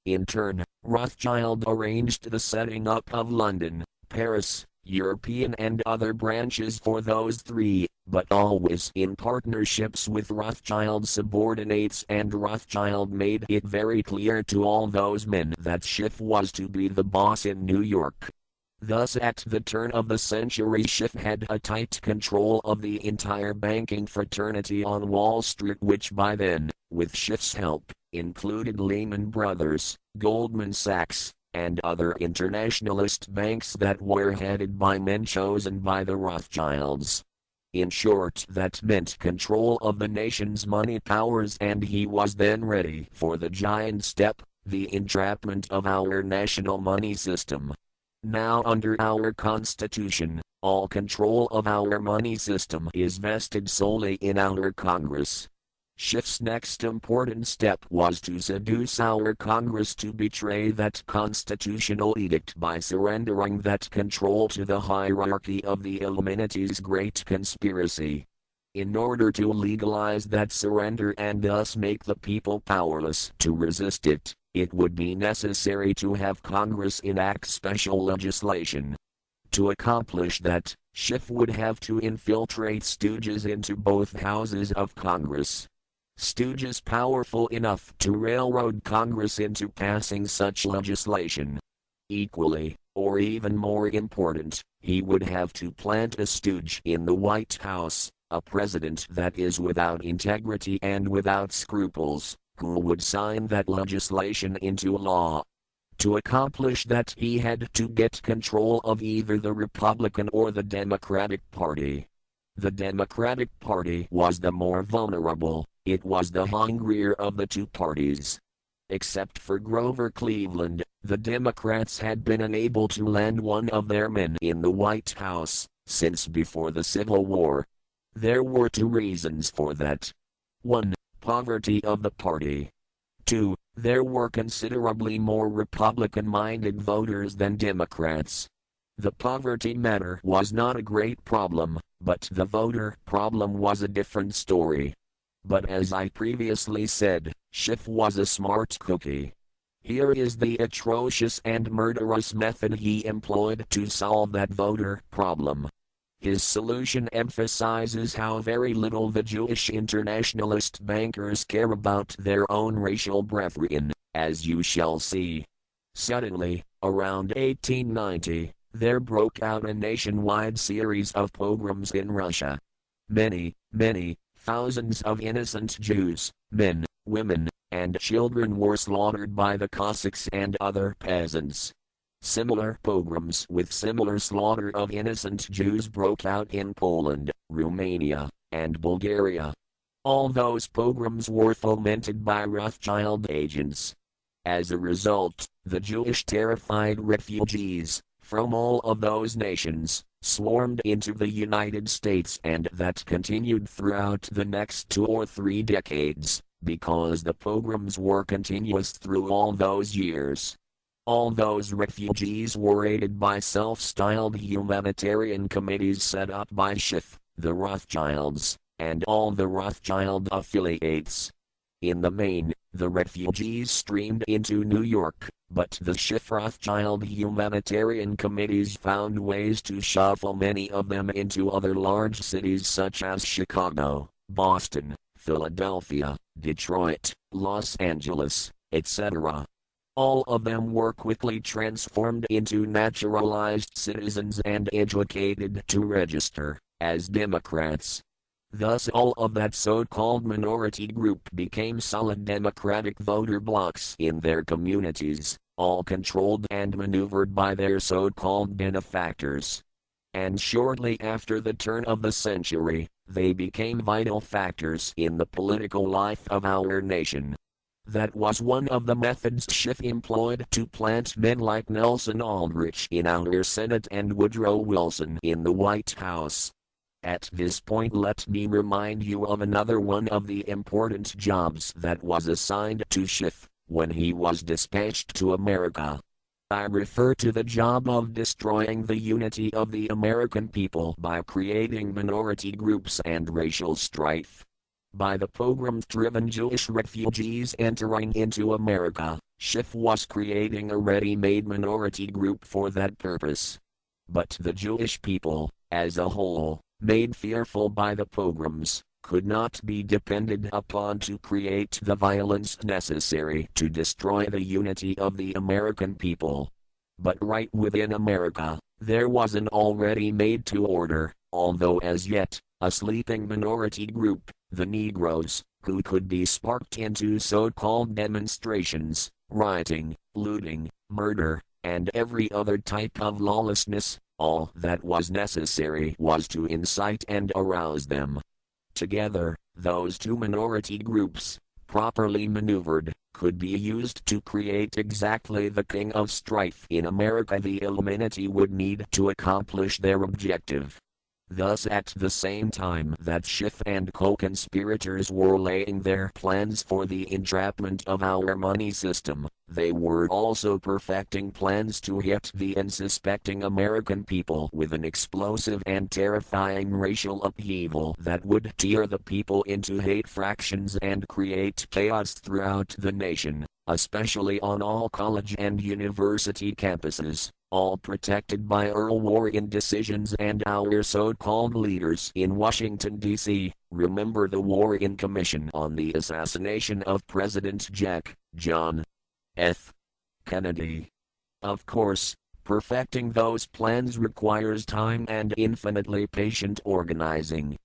In turn, Rothschild arranged the setting up of London, Paris, European and other branches for those three, but always in partnerships with Rothschild subordinates, and Rothschild made it very clear to all those men that Schiff was to be the boss in New York. Thus at the turn of the century Schiff had a tight control of the entire banking fraternity on Wall Street, which by then, with Schiff's help, included Lehman Brothers, Goldman Sachs, and other internationalist banks that were headed by men chosen by the Rothschilds. In short, that meant control of the nation's money powers, and he was then ready for the giant step, the entrapment of our national money system. Now under our Constitution, all control of our money system is vested solely in our Congress. Schiff's next important step was to seduce our Congress to betray that constitutional edict by surrendering that control to the hierarchy of the Illuminati's great conspiracy. In order to legalize that surrender and thus make the people powerless to resist it, it would be necessary to have Congress enact special legislation. To accomplish that, Schiff would have to infiltrate stooges into both houses of Congress. Stooges powerful enough to railroad Congress into passing such legislation. Equally, or even more important, he would have to plant a stooge in the White House, a president that is without integrity and without scruples, who would sign that legislation into law. To accomplish that he had to get control of either the Republican or the Democratic Party. The Democratic Party was the more vulnerable. It was the hungrier of the two parties. Except for Grover Cleveland, the Democrats had been unable to land one of their men in the White House since before the Civil War. There were two reasons for that. 1. Poverty of the party. 2. There were considerably more Republican-minded voters than Democrats. The poverty matter was not a great problem, but the voter problem was a different story. But as I previously said, Schiff was a smart cookie. Here is the atrocious and murderous method he employed to solve that voter problem. His solution emphasizes how very little the Jewish internationalist bankers care about their own racial brethren, as you shall see. Suddenly, around 1890, there broke out a nationwide series of pogroms in Russia. Many thousands of innocent Jews, men, women, and children were slaughtered by the Cossacks and other peasants. Similar pogroms with similar slaughter of innocent Jews broke out in Poland, Romania, and Bulgaria. All those pogroms were fomented by Rothschild agents. As a result, the Jewish terrified refugees, from all of those nations, swarmed into the United States, and that continued throughout the next 2 or 3 decades, because the pogroms were continuous through all those years. All those refugees were aided by self-styled humanitarian committees set up by Schiff, the Rothschilds, and all the Rothschild affiliates. In the main, the refugees streamed into New York, but the Schiff-Rothschild humanitarian committees found ways to shuffle many of them into other large cities such as Chicago, Boston, Philadelphia, Detroit, Los Angeles, etc. All of them were quickly transformed into naturalized citizens and educated to register as Democrats. Thus all of that so-called minority group became solid Democratic voter blocs in their communities, all controlled and maneuvered by their so-called benefactors. And shortly after the turn of the century, they became vital factors in the political life of our nation. That was one of the methods Schiff employed to plant men like Nelson Aldrich in our Senate and Woodrow Wilson in the White House. At this point, let me remind you of another one of the important jobs that was assigned to Schiff when he was dispatched to America. I refer to the job of destroying the unity of the American people by creating minority groups and racial strife. by the pogroms-driven Jewish refugees entering into America, Schiff was creating a ready-made minority group for that purpose. But the Jewish people, as a whole, made fearful by the pogroms, could not be depended upon to create the violence necessary to destroy the unity of the American people. But right within America, there was an already made to order, although as yet, a sleeping minority group, the Negroes, who could be sparked into so-called demonstrations, rioting, looting, murder, and every other type of lawlessness. All that was necessary was to incite and arouse them. Together, those two minority groups, properly maneuvered, could be used to create exactly the king of strife in America the Illuminati would need to accomplish their objective. Thus, at the same time that Schiff and co-conspirators were laying their plans for the entrapment of our money system, they were also perfecting plans to hit the unsuspecting American people with an explosive and terrifying racial upheaval that would tear the people into hate fractions and create chaos throughout the nation, especially on all college and university campuses, all protected by Earl Warren decisions and our so-called leaders in Washington, D.C. Remember the Warren Commission on the assassination of President John F. Kennedy. Of course, perfecting those plans requires time and infinitely patient organizing,